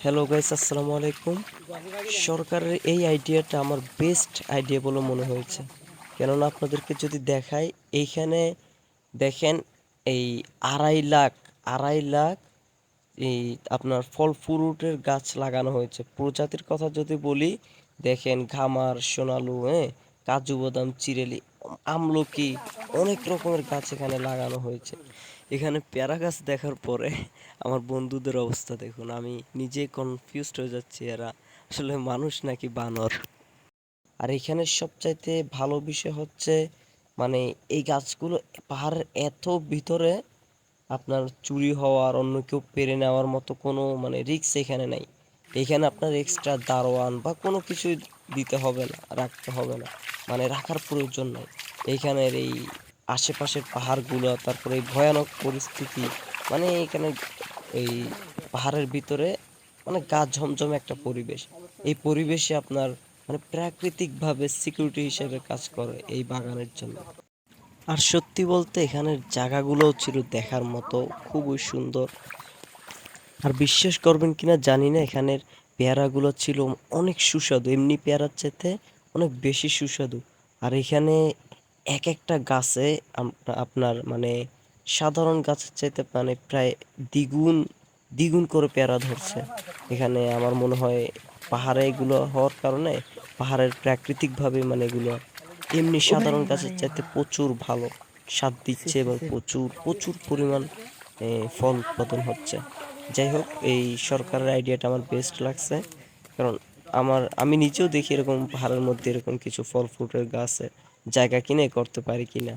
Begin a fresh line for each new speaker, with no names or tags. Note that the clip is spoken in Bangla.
হ্যালো গাইস, আসসালামু আলাইকুম। সরকারের এই আইডিয়াটা আমার বেস্ট আইডিয়া বলে মনে হয়েছে। কেননা আপনাদেরকে যদি দেখাই, এইখানে দেখেন, এই 2.5 লাখ 2.5 লাখ এই আপনার ফল ফ্রুটের গাছ লাগানো হয়েছে। প্রজাতির কথা যদি বলি, দেখেন ঘামার, সোনালু, কাজু বাদাম, চিরেলি, আমলকি, অনেক রকমের গাছ এখানে লাগানো হয়েছে। এখানে পেয়ারা গাছ দেখার পরে আমার বন্ধুদের অবস্থা দেখুন, আমি নিজে কনফিউজড হয়ে যাচ্ছি, এরা আসলে মানুষ নাকি বানর। আর এখানে সবচাইতে ভালো বিষয় হচ্ছে, মানে এই গাছগুলো পাহাড়ের এত ভিতরে, আপনার চুরি হওয়ার, অন্য কেউ পেরে নেওয়ার মতো কোনো মানে রিস্ক এখানে নাই। এখানে আপনার এক্সট্রা দারোয়ান বা কোনো কিছুই দিতে হবে না, রাখতে হবে না, মানে রাখার প্রয়োজন নাই। এইখানের এই আশেপাশের পাহাড়গুলো, তারপরে এই ভয়ানক পরিস্থিতি, মানে এখানে এই পাহাড়ের ভিতরে মানে গা ঝমঝমে একটা পরিবেশ। এই পরিবেশে আপনার মানে প্রাকৃতিকভাবে সিকিউরিটি হিসেবে কাজ করে এই বাগানের জন্য। আর সত্যি বলতে এখানের জায়গাগুলোও ছিল দেখার মতো, খুবই সুন্দর। আর বিশ্বাস করবেন কিনা জানি না, এখানের পেয়ারাগুলো ছিল অনেক সুস্বাদু, এমনি পেয়ারার চাইতে অনেক বেশি সুস্বাদু। আর এখানে এক একটা গাছে আপনার মানে সাধারণ গাছের চাইতে মানে প্রায় দ্বিগুণ দ্বিগুণ করে পেয়ারা ধরছে। এখানে আমার মনে হয় পাহাড়ে এগুলো হওয়ার কারণে, পাহাড়ের প্রাকৃতিকভাবে মানে এগুলো এমনি সাধারণ গাছের চাইতে প্রচুর ভালো স্বাদ দিচ্ছে এবং প্রচুর প্রচুর পরিমাণ ফল উৎপাদন হচ্ছে। যাই হোক, এই সরকারের আইডিয়াটা আমার বেস্ট লাগছে। কারণ আমি নিজেও দেখি এরকম পাহাড়ের মধ্যে এরকম কিছু ফল ফ্রুটের গাছে জায়গা কিনে করতে পারি কিনা।